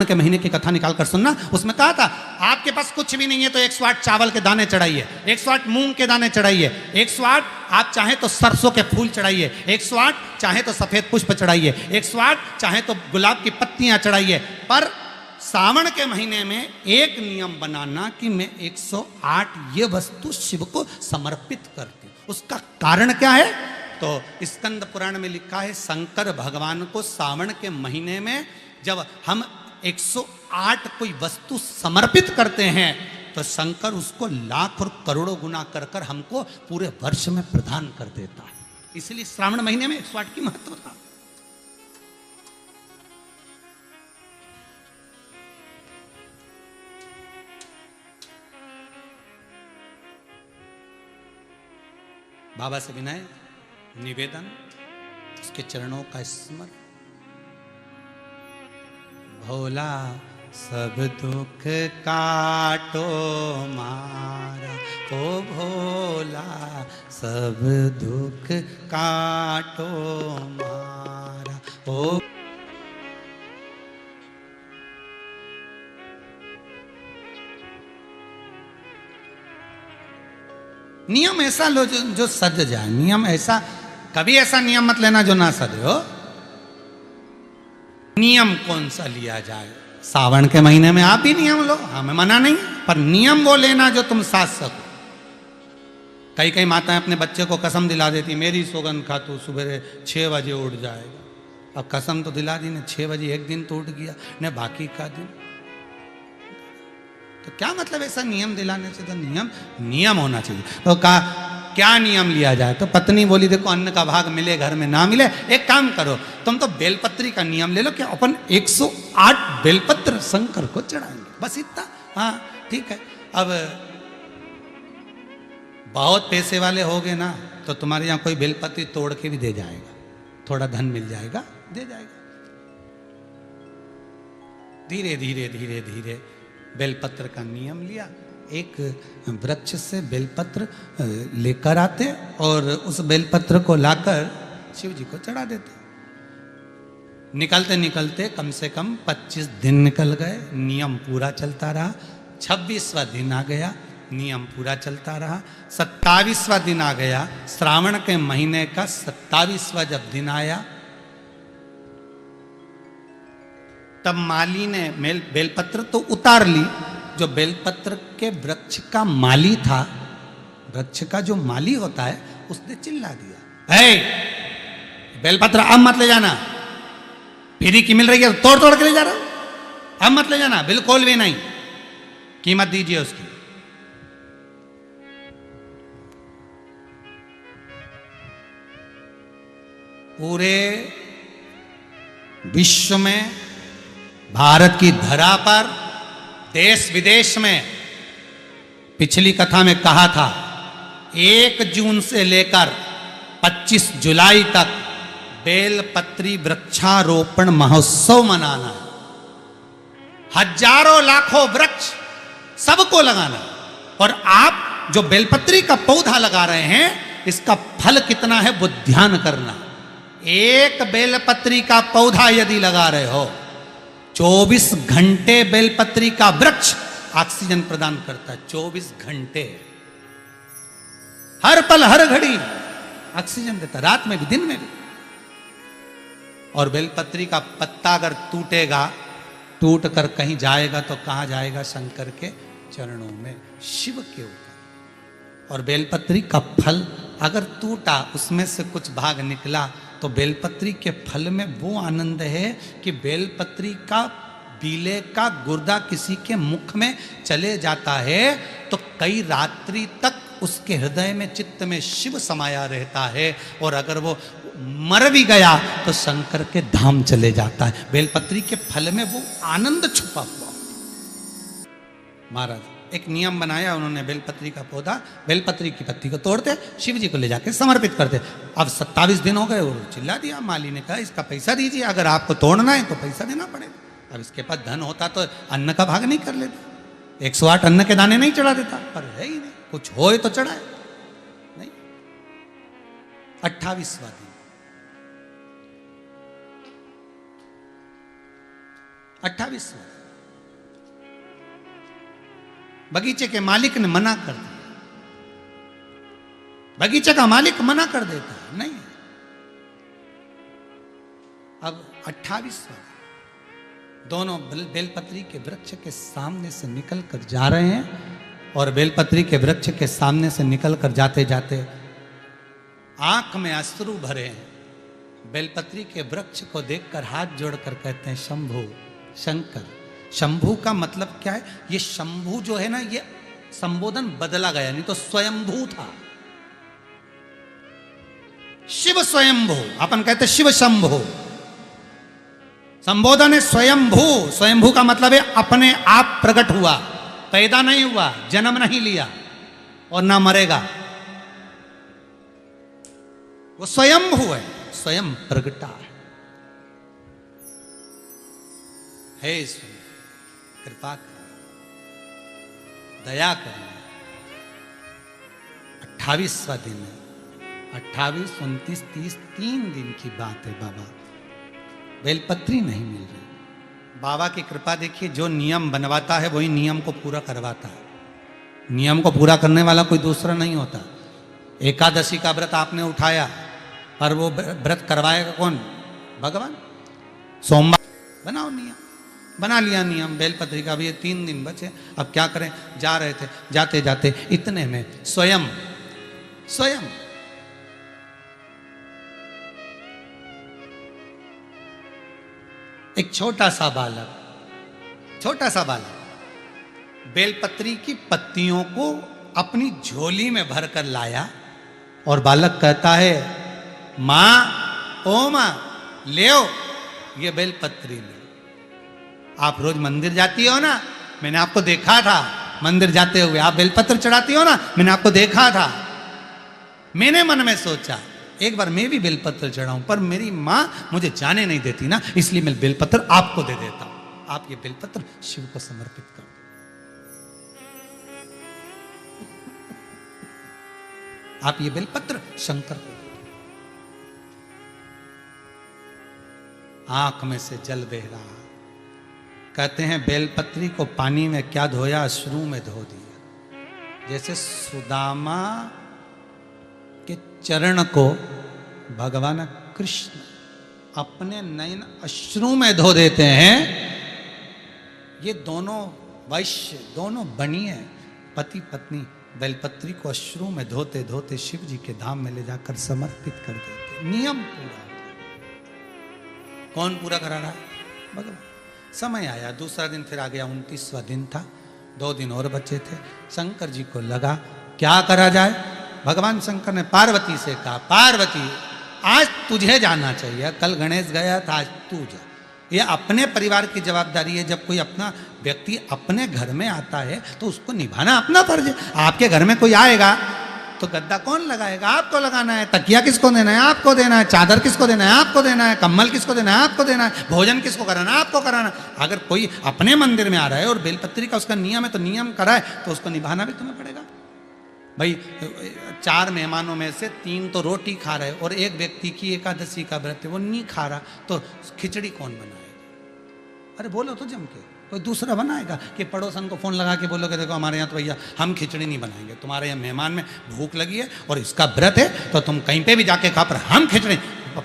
के महीने की कथा निकाल कर सुनना। उसमें कहा था आपके पास कुछ भी नहीं है तो 108 चावल के दाने चढ़ाइए, 108 मूंग के दाने चढ़ाइए, 108 आप चाहे तो सरसों के फूल चढ़ाइए, 108 चाहे तो सफेद पुष्प चढ़ाइए, 108 चाहे तो गुलाब की पत्तियां चढ़ाइए। पर सावन के महीने में एक नियम बनाना कि मैं 108 ये वस्तु शिव को समर्पित करती हूं। उसका कारण क्या है? तो स्कंद पुराण में लिखा है शंकर भगवान को सावन के महीने में जब हम 108 कोई वस्तु समर्पित करते हैं तो शंकर उसको लाख और करोड़ों गुना कर कर हमको पूरे वर्ष में प्रदान कर देता है। इसलिए श्रावण महीने में 108 की महत्वता। बाबा से विनय निवेदन, उसके चरणों का स्मरण। भोला सब दुख काटो मारा, ओ भोला सब दुख काटो मारा, ओ नियम ऐसा लो जो सज जाए। नियम ऐसा, कभी ऐसा नियम मत लेना जो ना सजे हो। नियम कौन सा लिया जाए? सावन के महीने में आप भी नियम लो, हमें मना नहीं, पर नियम वो लेना जो तुम साथ सको। कई कई माताएं अपने बच्चे को कसम दिला देती, मेरी सौगंध खा तू सुबह 6 बजे उठ जाएगा। अब कसम तो दिला दी ने, 6 बजे एक दिन तो उठ गया ने, बाकी का दिन तो क्या मतलब ऐसा नियम दिलाने से? तो नियम होना चाहिए। तो कहा क्या नियम लिया जाए? तो पत्नी बोली देखो अन्न का भाग मिले घर में ना मिले, एक काम करो तुम तो बेलपत्री का नियम ले लो कि अपन 108 बेलपत्र शंकर को चढ़ाएंगे, बस इतना। हाँ ठीक है। अब बहुत पैसे वाले हो गए ना तो तुम्हारे यहाँ कोई बेलपत्री तोड़ के भी दे जाएगा, थोड़ा धन मिल जाएगा, दे जाएगा। धीरे धीरे धीरे धीरे बेलपत्र का नियम लिया। एक वृक्ष से बेलपत्र लेकर आते और उस बेलपत्र को लाकर शिव जी को चढ़ा देते। निकलते निकलते कम से कम 25 दिन निकल गए, नियम पूरा चलता रहा। 26वां दिन आ गया, नियम पूरा चलता रहा। 27वां दिन आ गया, श्रावण के महीने का 27वां जब दिन आया तब माली ने बेलपत्र तो उतार ली। जो बेलपत्र के वृक्ष का माली था, वृक्ष का जो माली होता है, उसने चिल्ला दिया, हे बेलपत्र अब मत ले जाना, फ्री की मिल रही है तोड़ तोड़ के ले जा रहा हूं, अब मत ले जाना, बिल्कुल भी नहीं, कीमत दीजिए उसकी। पूरे विश्व में, भारत की धरा पर, देश विदेश में, पिछली कथा में कहा था 1 जून से लेकर 25 जुलाई तक बेलपत्री वृक्षारोपण महोत्सव मनाना। हजारों लाखों वृक्ष सबको लगाना। और आप जो बेलपत्री का पौधा लगा रहे हैं, इसका फल कितना है वो ध्यान करना। एक बेलपत्री का पौधा यदि लगा रहे हो, 24 घंटे बेलपत्री का वृक्ष ऑक्सीजन प्रदान करता है। 24 घंटे, हर पल हर घड़ी ऑक्सीजन देता, रात में भी दिन में भी। और बेलपत्री का पत्ता अगर टूटेगा, टूट कर कहीं जाएगा तो कहां जाएगा? शंकर के चरणों में, शिव के ऊपर। और बेलपत्री का फल अगर टूटा, उसमें से कुछ भाग निकला, तो बेलपत्री के फल में वो आनंद है कि बेलपत्री का बीले का गुर्दा किसी के मुख में चले जाता है तो कई रात्रि तक उसके हृदय में, चित्त में शिव समाया रहता है। और अगर वो मर भी गया तो शंकर के धाम चले जाता है। बेलपत्री के फल में वो आनंद छुपा हुआ। महाराज एक नियम बनाया उन्होंने, बेलपत्री का पौधा, बेलपत्री की पत्ती को तोड़ते, शिव जी को ले जाके समर्पित करते। अब 27 दिन हो गए, वो चिल्ला दिया। माली ने कहा इसका पैसा दीजिए, अगर आपको तोड़ना है तो पैसा देना पड़ेगा। अब इसके पास धन होता तो अन्न का भाग नहीं कर लेता, 108 अन्न के दाने नहीं चढ़ा देता, पर है ही नहीं, कुछ हो तो चढ़ाए नहीं। 28वां दिन 28वां। बगीचे के मालिक ने मना कर दिया। बगीचे का मालिक मना कर देता है, नहीं। अब 28वां, दोनों बेलपत्री के वृक्ष के सामने से निकल कर जा रहे हैं और बेलपत्री के वृक्ष के सामने से निकल कर जाते जाते आंख में अश्रु भरे हैं। बेलपत्री के वृक्ष को देखकर हाथ जोड़कर कहते हैं शंभु, शंकर। शंभु का मतलब क्या है? ये शंभु जो है ना, ये संबोधन बदला गया, नहीं तो स्वयंभू था। शिव स्वयंभू, अपन कहते शिव शंभु। संबोधन है स्वयंभू। स्वयंभू का मतलब है अपने आप प्रकट हुआ, पैदा नहीं हुआ, जन्म नहीं लिया और ना मरेगा। वो स्वयंभू है, स्वयं प्रगटा है। हे ईश्वर, कृपा कर, दया कर। 28वां दिन है, 28, 29, 30, 3 दिन की बात है बाबा। बेलपत्री नहीं मिल रही। बाबा की कृपा देखिए, जो नियम बनवाता है वही नियम को पूरा करवाता है। नियम को पूरा करने वाला कोई दूसरा नहीं होता। एकादशी का व्रत आपने उठाया, पर वो व्रत करवाएगा कौन? भगवान। सोमवार बनाओ नियम, बना लिया नियम बेलपत्री का। भी ये 3 दिन बचे, अब क्या करें? जा रहे थे, जाते जाते इतने में स्वयं एक छोटा सा बालक बेलपत्री की पत्तियों को अपनी झोली में भरकर लाया और बालक कहता है, मां, ओ मां, ले ये बेलपत्री ले। आप रोज मंदिर जाती हो ना, मैंने आपको देखा था मंदिर जाते हुए। आप बेलपत्र चढ़ाती हो ना, मैंने आपको देखा था। मैंने मन में सोचा एक बार मैं भी बेलपत्र चढ़ाऊं, पर मेरी मां मुझे जाने नहीं देती ना, इसलिए मैं बेलपत्र आपको दे देता हूं। आप ये बेलपत्र शिव को समर्पित कर दो। आप ये बेलपत्र शंकर को। आंख में से जल बह रहा। कहते हैं बेलपत्री को पानी में क्या धोया? अश्रु में धो दिया। जैसे सुदामा के चरण को भगवान कृष्ण अपने नयन अश्रु में धो देते हैं। ये दोनों वैश्य, दोनों बनिए पति पत्नी बेलपत्री को अश्रु में धोते धोते शिव जी के धाम में ले जाकर समर्पित कर देते। नियम पूरा। कौन पूरा करा रहा है? भगवान। समय आया, दूसरा दिन फिर आ गया, 29वां दिन था। 2 दिन और बचे थे। शंकर जी को लगा क्या करा जाए। भगवान शंकर ने पार्वती से कहा, पार्वती आज तुझे जाना चाहिए। कल गणेश गया था, आज तू जा। ये अपने परिवार की जवाबदारी है। जब कोई अपना व्यक्ति अपने घर में आता है तो उसको निभाना अपना फर्ज है। आपके घर में कोई आएगा तो गद्दा कौन लगाएगा? आपको लगाना है। तकिया किसको देना है? आपको देना है। चादर किसको देना है? आपको देना है। कम्बल किसको देना है? आपको देना है। भोजन किसको कराना है? आपको कराना। अगर कोई अपने मंदिर में आ रहा है और बेलपत्री का उसका नियम है तो नियम कराए तो उसको निभाना भी तुम्हें पड़ेगा। भाई 4 मेहमानों में से 3 तो रोटी खा रहे और एक व्यक्ति की एकादशी का व्रत है, वो नहीं खा रहा, तो खिचड़ी कौन बनाएगा? अरे बोलो तो जम के, कोई दूसरा बनाएगा कि पड़ोसन को फोन लगा के बोलोगे देखो हमारे यहाँ तो भैया हम खिचड़ी नहीं बनाएंगे, तुम्हारे यहाँ मेहमान में भूख लगी है और इसका व्रत है तो तुम कहीं पे भी जाके खा, पर हम खिचड़ी।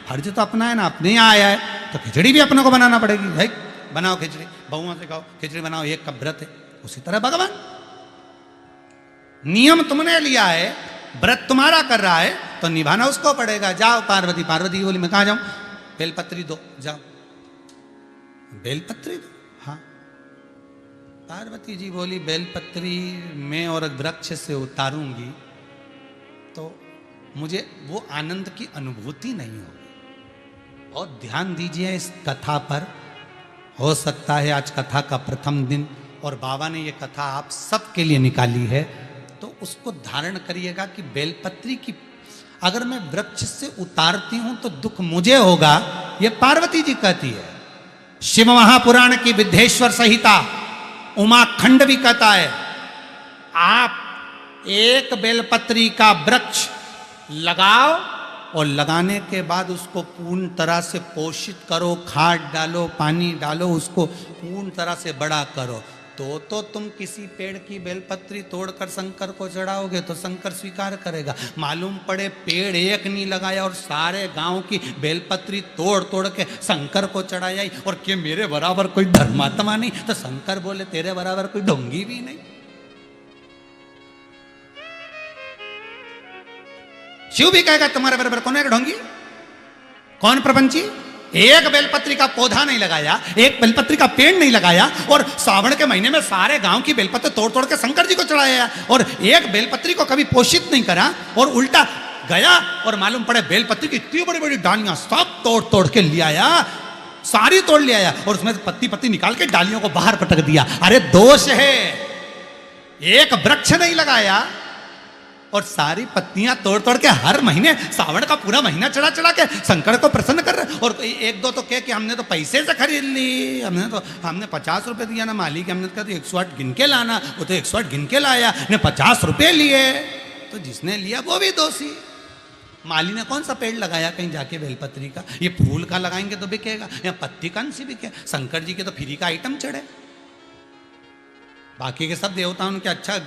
फर्ज तो अपना है ना, अपने यहाँ आया है तो खिचड़ी भी अपने को बनाना पड़ेगी। भाई बनाओ खिचड़ी, बहुओं से कहो खिचड़ी बनाओ, एक कप व्रत है। उसी तरह भगवान, नियम तुमने लिया है, व्रत तुम्हारा कर रहा है तो निभाना उसको पड़ेगा। जाओ पार्वती। पार्वती बोली मैं कहाँ जाऊं? बेलपत्री दो, जाओ बेलपत्री दो। हाँ, पार्वती जी बोली बेलपत्री मैं और वृक्ष से उतारूंगी तो मुझे वो आनंद की अनुभूति नहीं होगी। और ध्यान दीजिए इस कथा पर। हो सकता है आज कथा का प्रथम दिन और बाबा ने ये कथा आप सबके लिए निकाली है, तो उसको धारण करिएगा कि बेलपत्री की अगर मैं वृक्ष से उतारती हूं तो दुख मुझे होगा, ये पार्वती जी कहती है। शिव महापुराण की विद्धेश्वर संहिता उमाखंड भी कहता है, आप एक बेलपत्री का वृक्ष लगाओ और लगाने के बाद उसको पूर्ण तरह से पोषित करो, खाद डालो, पानी डालो, उसको पूर्ण तरह से बड़ा करो, तो तुम किसी पेड़ की बेलपत्री तोड़कर शंकर को चढ़ाओगे तो शंकर स्वीकार करेगा। मालूम पड़े पेड़ एक नहीं लगाया और सारे गांव की बेलपत्री तोड़ तोड़ के शंकर को चढ़ाया, और कि मेरे बराबर कोई धर्मात्मा नहीं, तो शंकर बोले तेरे बराबर कोई ढोंगी भी नहीं। शिव भी कहेगा तुम्हारे बराबर कौन है ढोंगी, कौन प्रपंची। एक बेलपत्री का पौधा नहीं लगाया, एक बेलपत्री का पेड़ नहीं लगाया, और सावन के महीने में सारे गांव की बेलपत्री तोड़ तोड़ के शंकर जी को चढ़ाया, और एक बेलपत्री को कभी पोषित नहीं करा, और उल्टा गया और मालूम पड़े बेलपत्री की इतनी बड़ी बड़ी डालियां सब तोड़ तोड़ के ले आया, सारी तोड़ ले आया, और उसमें पत्ती पत्ती निकाल के डालियों को बाहर पटक दिया। अरे दोष है, एक वृक्ष नहीं लगाया और सारी पत्तियां तोड़ तोड़ के हर महीने सावन का पूरा महीना चढ़ा चढ़ा के शंकर को प्रसन्न कर रहे। और एक दो तो कह कि हमने तो पैसे से खरीद ली, हमने 50 रुपए दिया ना मालिक, हमने कहा तो 108 गिन के लाना, वो तो 108 गिन के लाया, ने 50 रुपए लिए, तो जिसने लिया वो भी दोषी। माली ने कौन सा पेड़ लगाया कहीं जाके बेलपत्री का, ये फूल का लगाएंगे तो बिकेगा, या पत्ती कौन सी बिके, शंकर जी के तो फ्री का आइटम चढ़े, बाकी के सब देवताओं उनके अच्छा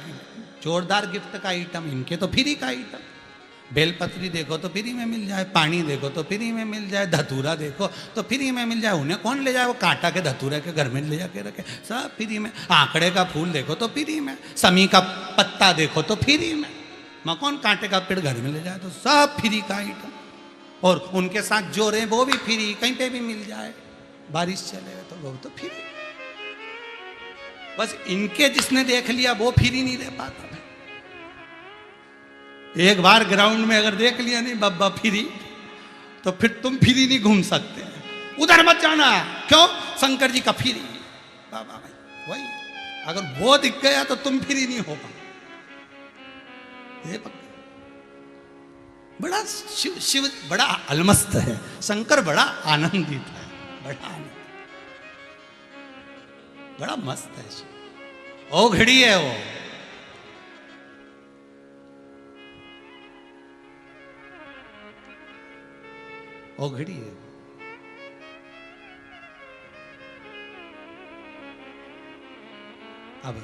जोरदार गिफ्ट का आइटम, इनके तो फ्री का आइटम। बेलपत्री देखो तो फ्री में मिल जाए, पानी देखो तो फ्री में मिल जाए, धतूरा देखो तो फ्री में मिल जाए, उन्हें कौन ले जाए, वो कांटा के धतूरे के घर में ले जाके रखे, सब फ्री में। आंकड़े का फूल देखो तो फ्री में, समी का पत्ता देखो तो फ्री में, मैं कौन कांटे का पेड़ घर में ले जाए, तो सब फ्री का आइटम। और उनके साथ जो रहे वो भी फ्री, कहीं पे भी मिल जाए, बारिश चले तो वो तो फ्री। बस इनके जिसने देख लिया वो फ्री नहीं दे पाता। एक बार ग्राउंड में अगर देख लिया नहीं बब्बा फ्री, तो फिर तुम फ्री नहीं घूम सकते, उधर मत जाना, क्यों, शंकर जी का फ्री। बाबा भाई वही, अगर वो दिख गया तो तुम फ्री नहीं हो पाओ। बड़ा शिव बड़ा अलमस्त है, शंकर बड़ा आनंदित है, बड़ा आनंद, बड़ा मस्त है शिव, ओ घड़ी है वो। ओ घड़ी है। अब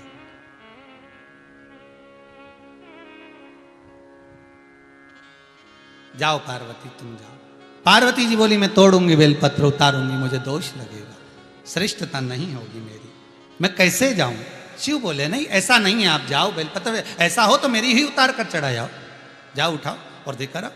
जाओ पार्वती तुम जाओ। पार्वती जी बोली मैं तोड़ूंगी बेलपत्र, उतारूंगी, मुझे दोष लगेगा, श्रेष्ठता नहीं होगी मेरी, मैं कैसे जाऊं। शिव बोले नहीं ऐसा नहीं है, आप जाओ, बेलपत्र ऐसा हो तो मेरी ही उतार कर चढ़ा जाओ, जाओ उठाओ और देखा रहा।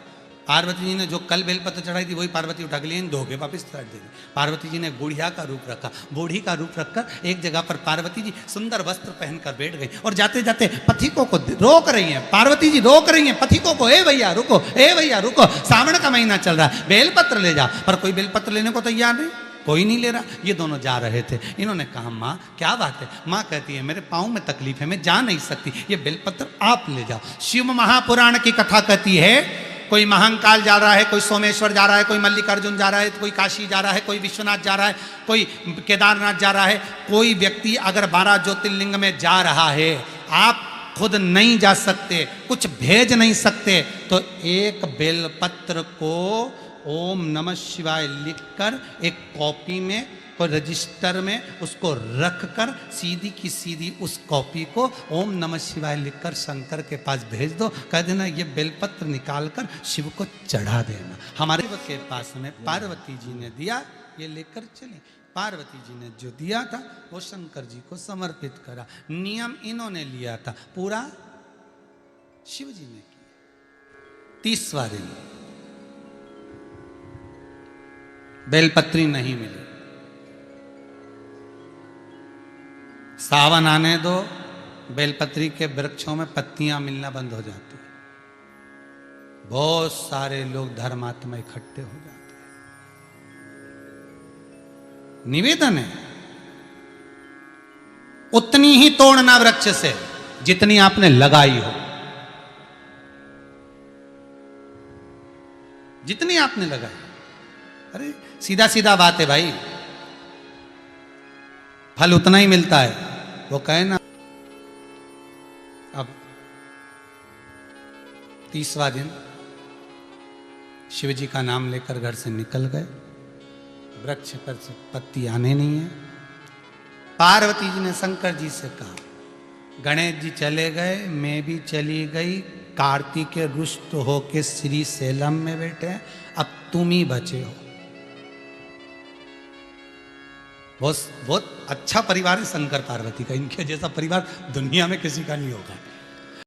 पार्वती जी ने जो कल बेलपत्र चढ़ाई थी वही पार्वती उठा के लिए इन धोखे वापिस चढ़ दी। पार्वती जी ने बुढ़िया का रूप रखा, बूढ़ी का रूप रखकर एक जगह पर पार्वती जी सुंदर वस्त्र पहनकर बैठ गई, और जाते जाते पथिकों को रोक रही हैं। पार्वती जी रोक रही हैं पथिकों को, ए भैया रुको, ए भैया रुको, सावन का महीना चल रहा है, बेलपत्र ले जा। पर कोई बेलपत्र लेने को तैयार नहीं, कोई नहीं ले रहा। ये दोनों जा रहे थे, इन्होंने कहा माँ क्या बात है। माँ कहती है मेरे पाँव में तकलीफ है, मैं जा नहीं सकती, ये बेलपत्र आप ले जाओ। शिव महापुराण की कथा कहती है कोई महाकाल जा रहा है, कोई सोमेश्वर जा रहा है, कोई मल्लिकार्जुन जा रहा है, कोई काशी जा रहा है, कोई विश्वनाथ जा रहा है, कोई केदारनाथ जा रहा है। कोई व्यक्ति अगर 12 ज्योतिर्लिंग में जा रहा है, आप खुद नहीं जा सकते, कुछ भेज नहीं सकते, तो एक बेलपत्र को ओम नमः शिवाय लिखकर एक कॉपी में, कोई रजिस्टर में उसको रखकर सीधी की सीधी उस कॉपी को ओम नमः शिवाय लिखकर शंकर के पास भेज दो। कह देना ये बेलपत्र निकालकर शिव को चढ़ा देना। हमारे के पास में पार्वती जी ने दिया, ये लेकर चले। पार्वती जी ने जो दिया था वो शंकर जी को समर्पित करा। नियम इन्होंने लिया था, पूरा शिव जी ने किया। 30वां दिन बेलपत्री नहीं मिली। सावन आने दो, बेलपत्री के वृक्षों में पत्तियां मिलना बंद हो जाती है, बहुत सारे लोग धर्मात्मा इकट्ठे हो जाते हैं। निवेदन है उतनी ही तोड़ना वृक्ष से जितनी आपने लगाई हो, जितनी आपने लगाई। अरे सीधा सीधा बात है भाई, फल उतना ही मिलता है। वो कहे ना, अब 30वां दिन शिव जी का नाम लेकर घर से निकल गए। वृक्ष पर से पत्ती आने नहीं है। पार्वती जी ने शंकर जी से कहा, गणेश जी चले गए, मैं भी चली गई, कार्तिक रुष्ट होके श्री सेलम में बैठे हैं, अब तुम ही बचे हो। बहुत बहुत अच्छा परिवार है शंकर पार्वती का, इनके जैसा परिवार दुनिया में किसी का नहीं होगा।